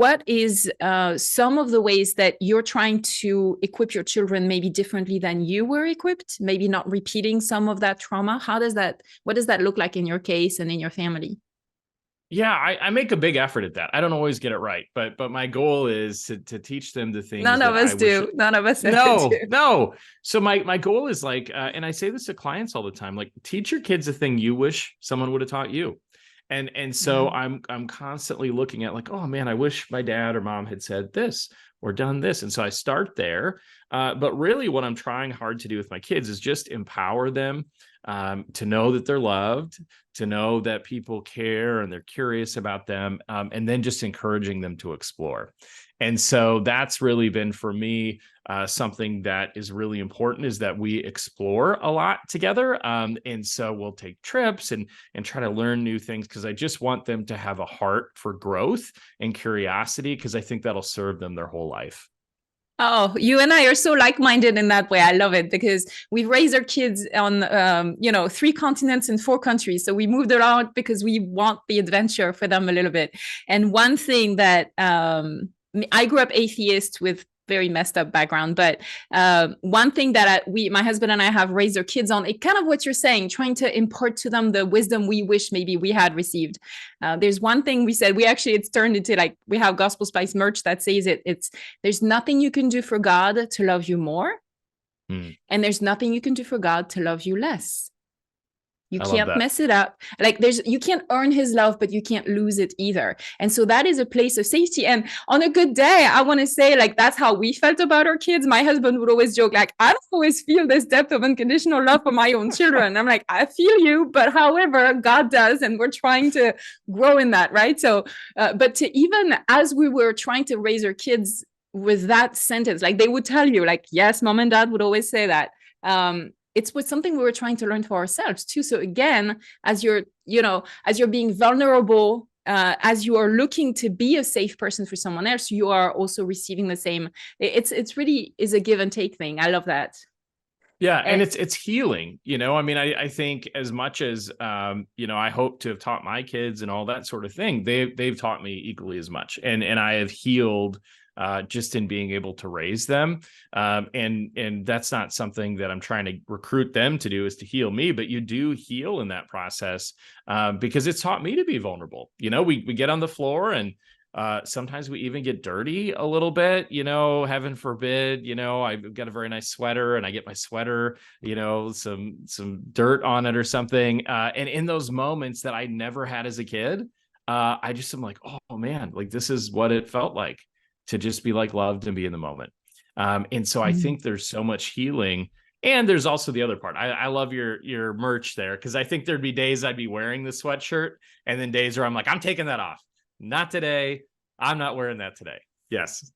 what is some of the ways that you're trying to equip your children maybe differently than you were equipped, maybe not repeating some of that trauma? What does that look like in your case and in your family? Yeah, I make a big effort at that. I don't always get it right, but my goal is to teach them the things None of that I us wish. do. None of us ever do. No. So my goal is like, and I say this to clients all the time, like teach your kids a thing you wish someone would have taught you. And so Mhm. I'm constantly looking at like, oh man, I wish my dad or mom had said this or done this. And so I start there. But really what I'm trying hard to do with my kids is just empower them to know that they're loved, to know that people care and they're curious about them, and then just encouraging them to explore. And so that's really been for me something that is really important, is that we explore a lot together. And so we'll take trips and try to learn new things, because I just want them to have a heart for growth and curiosity, because I think that'll serve them their whole life. Oh, you and I are so like-minded in that way. I love it because we raise our kids on, 3 continents and 4 countries. So we moved around because we want the adventure for them a little bit. And one thing that I grew up atheist with very messed up background, but one thing that my husband and I have raised our kids on, it kind of what you're saying, trying to impart to them the wisdom we wish maybe we had received. There's one thing we said, it's turned into like, we have Gospel Spice merch that says it's there's nothing you can do for God to love you more. Mm, And there's nothing you can do for God to love you less. You I love can't that. mess it up. Like you can't earn his love, but you can't lose it either. And so that is a place of safety. And on a good day, I want to say like, that's how we felt about our kids. My husband would always joke, like, I don't always feel this depth of unconditional love for my own children. I'm like, I feel you, but however, God does. And we're trying to grow in that, right? So, but to even as we were trying to raise our kids with that sentence, like they would tell you, like, yes, mom and dad would always say that. It's with something we were trying to learn for ourselves too. So again, as you're being vulnerable, as you are looking to be a safe person for someone else, you are also receiving the same. It's really is a give and take thing. I love that. Yeah, and And it's healing, I mean, I think as much as I hope to have taught my kids and all that sort of thing, they've taught me equally as much, and I have healed just in being able to raise them. And that's not something that I'm trying to recruit them to do, is to heal me, but you do heal in that process, because it's taught me to be vulnerable. We get on the floor, and sometimes we even get dirty a little bit, heaven forbid, I've got a very nice sweater and I get my sweater, some dirt on it or something. And in those moments that I never had as a kid, I just am like, oh man, like this is what it felt like to just be like loved and be in the moment. And so I think there's so much healing. And there's also the other part. I love your merch there, because I think there'd be days I'd be wearing the sweatshirt, and then days where I'm like, I'm taking that off. Not today. I'm not wearing that today. Yes.